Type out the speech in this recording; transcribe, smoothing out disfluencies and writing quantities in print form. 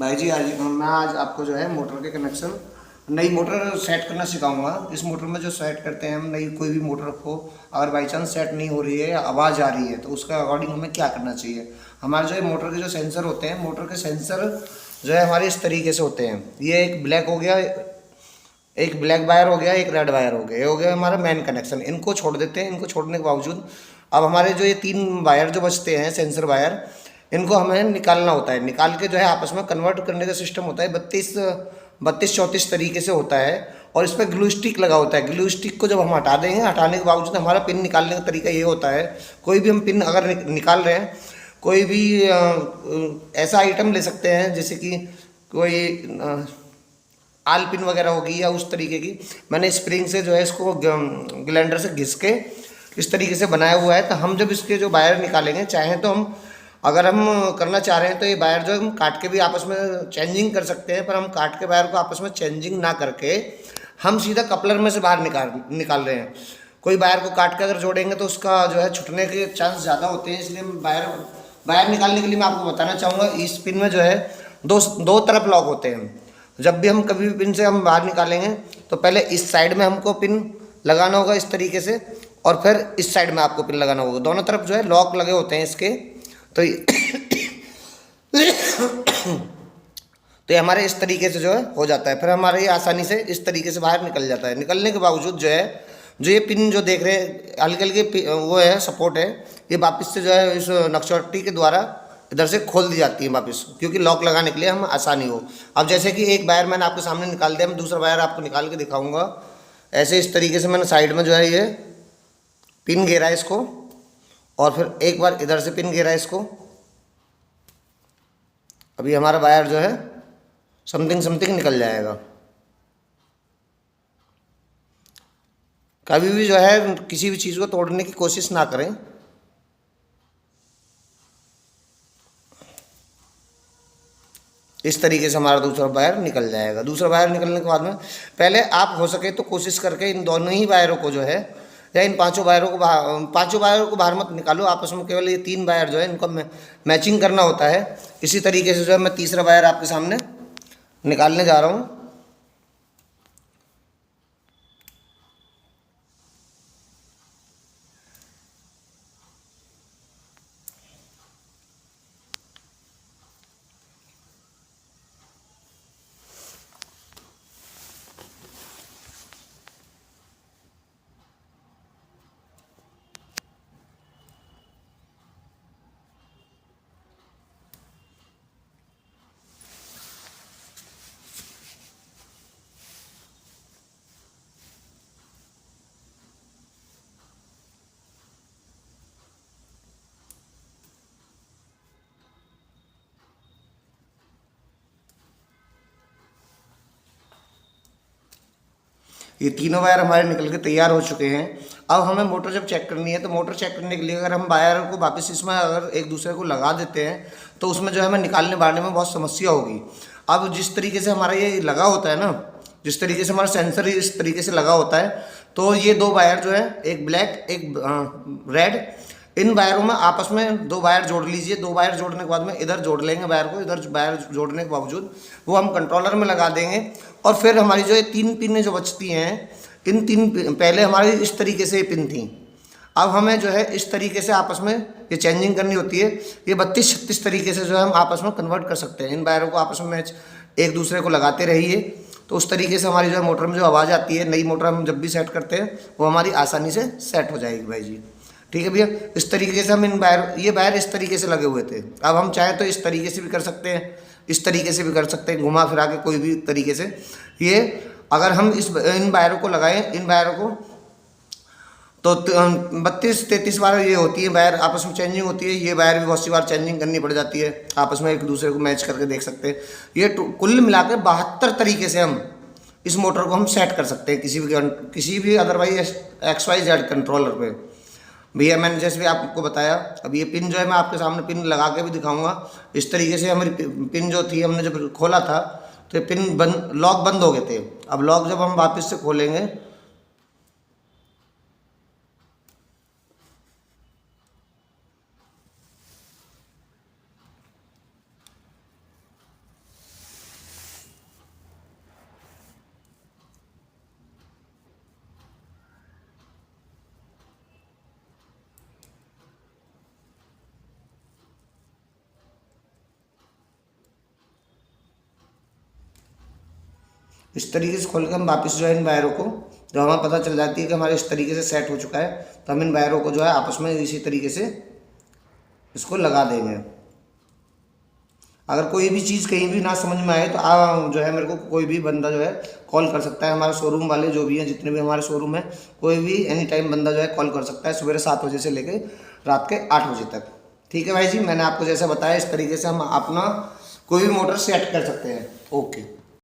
भाई जी मैं आज आपको जो है मोटर के कनेक्शन नई मोटर सेट करना सिखाऊंगा। इस मोटर में जो सेट करते हैं हम, नई कोई भी मोटर को अगर बाई चांस सेट नहीं हो रही है या आवाज़ आ रही है तो उसका अकॉर्डिंग हमें क्या करना चाहिए। हमारे जो है मोटर के जो सेंसर होते हैं, मोटर के सेंसर जो है हमारे इस तरीके से होते हैं। ये एक ब्लैक हो गया, एक ब्लैक वायर हो गया, एक रेड वायर हो गया, ये हो गया हमारा मेन कनेक्शन। इनको छोड़ देते हैं। इनको छोड़ने के बावजूद अब हमारे जो ये तीन वायर जो बचते हैं, सेंसर वायर, इनको हमें निकालना होता है। निकाल के जो है आपस में कन्वर्ट करने का सिस्टम होता है। 32-34 तरीके से होता है और इस पर ग्लू स्टिक लगा होता है। ग्लू स्टिक को जब हम हटा देंगे, हटाने के बावजूद हमारा पिन निकालने का तरीका ये होता है। कोई भी हम पिन अगर निकाल रहे हैं, कोई भी ऐसा आइटम ले सकते हैं जैसे कि कोई आल पिन वगैरह होगी या उस तरीके की। मैंने स्प्रिंग से जो है इसको ग्लैंडर से घिस के इस तरीके से बनाया हुआ है। तो हम जब इसके जो वायर निकालेंगे, चाहें तो हम अगर हम करना चाह रहे हैं तो ये वायर जो हम काट के भी आपस में चेंजिंग कर सकते हैं। पर हम काट के वायर को आपस में चेंजिंग ना करके हम सीधा कपलर में से बाहर निकाल रहे हैं। कोई वायर को काट के अगर जोड़ेंगे तो उसका जो है छूटने के चांस ज़्यादा होते हैं। इसलिए वायर वायर निकालने के लिए मैं आपको बताना चाहूँगा, इस पिन में जो है दो दो तरफ लॉक होते हैं। जब भी हम कभी भी पिन से हम बाहर निकालेंगे तो पहले इस साइड में हमको पिन लगाना होगा इस तरीके से, और फिर इस साइड में आपको पिन लगाना होगा। दोनों तरफ जो है लॉक लगे होते हैं इसके। तो तो ये हमारे इस तरीके से जो है हो जाता है। फिर हमारे ये आसानी से इस तरीके से बाहर निकल जाता है। निकलने के बावजूद जो है, जो ये पिन जो देख रहे हैं हल्के हल्के वो है सपोर्ट है, ये वापस से जो है इस नक्शोटी के द्वारा इधर से खोल दी जाती है वापस, क्योंकि लॉक लगाने के लिए हम आसानी हो। अब जैसे कि एक वायर मैंने आपके सामने निकाल दिया, मैं दूसरा वायर आपको निकाल के दिखाऊंगा। ऐसे इस तरीके से मैंने साइड में जो है ये पिन घेरा है इसको, और फिर एक बार इधर से पिन घेरा है इसको। अभी हमारा वायर जो है समथिंग समथिंग निकल जाएगा। कभी भी जो है किसी भी चीज़ को तोड़ने की कोशिश ना करें। इस तरीके से हमारा दूसरा वायर निकल जाएगा। दूसरा वायर निकलने के बाद में पहले आप हो सके तो कोशिश करके इन दोनों ही वायरों को जो है, या इन पांचों वायरों को बाहर मत निकालो आपस में। केवल ये तीन वायर जो है इनको मैचिंग करना होता है। इसी तरीके से जो है मैं तीसरा वायर आपके सामने निकालने जा रहा हूँ। ये तीनों वायर हमारे निकल के तैयार हो चुके हैं। अब हमें मोटर जब चेक करनी है तो मोटर चेक करने के लिए अगर हम वायर को वापस इसमें अगर एक दूसरे को लगा देते हैं तो उसमें जो है हमें निकालने बाढ़ने में बहुत समस्या होगी। अब जिस तरीके से हमारा ये लगा होता है ना, जिस तरीके से हमारा सेंसर इस तरीके से लगा होता है, तो ये दो वायर जो है, एक ब्लैक एक रेड, इन वायरों में आपस में दो वायर जोड़ लीजिए। दो वायर जोड़ने के बाद में इधर जोड़ लेंगे वायर को। इधर वायर जोड़ने के बावजूद वो हम कंट्रोलर में लगा देंगे। और फिर हमारी जो ये तीन पिनें जो बचती हैं, इन पहले हमारी इस तरीके से ये पिन थी। अब हमें जो है इस तरीके से आपस में ये चेंजिंग करनी होती है। ये 32-36 तरीके से जो है हम आपस में कन्वर्ट कर सकते हैं। इन वायरों को आपस में एक दूसरे को लगाते रहिए तो उस तरीके से हमारी जो है मोटर में जो आवाज़ आती है, नई मोटर हम जब भी सेट करते हैं वो हमारी आसानी से सेट हो जाएगी भाई जी। ठीक है भैया, इस तरीके से हम ये वायर इस तरीके से लगे हुए थे। अब हम चाहें तो इस तरीके से भी कर सकते हैं, इस तरीके से भी कर सकते हैं, घुमा फिरा के कोई भी तरीके से। ये अगर हम इन वायरों को लगाएं, इन वायरों को, तो 32-33 बार ये होती है वायर आपस में चेंजिंग होती है। ये वायर भी बहुत सी बार चेंजिंग करनी पड़ जाती है, आपस में एक दूसरे को मैच करके देख सकते हैं। ये कुल मिलाकर 72 तरीके से हम इस मोटर को हम सेट कर सकते हैं किसी भी अदरवाइज XYZ कंट्रोलर पे। भैया मैंने जैसे भी आपको बताया, अब ये पिन जो है मैं आपके सामने पिन लगा के भी दिखाऊंगा। इस तरीके से हमारी पिन जो थी, हमने जब खोला था तो ये पिन लॉक बंद हो गए थे। अब लॉक जब हम वापस से खोलेंगे इस तरीके से खोल के हम वापस जो है इन वायरों को, जब हमें पता चल जाती है कि हमारे इस तरीके से सेट हो चुका है, तो हम इन वायरों को जो है आपस में इसी तरीके से इसको लगा देंगे। अगर कोई भी चीज़ कहीं भी ना समझ में आए तो आप जो है मेरे को कोई भी बंदा जो है कॉल कर सकता है। हमारे शोरूम वाले जो भी हैं, जितने भी हमारे शोरूम है, कोई भी एनी टाइम बंदा जो है कॉल कर सकता है, सुबह 7 बजे से लेकर रात के 8 बजे तक। ठीक है भाई जी, मैंने आपको जैसे बताया इस तरीके से हम अपना कोई भी मोटर सेट कर सकते हैं। ओके।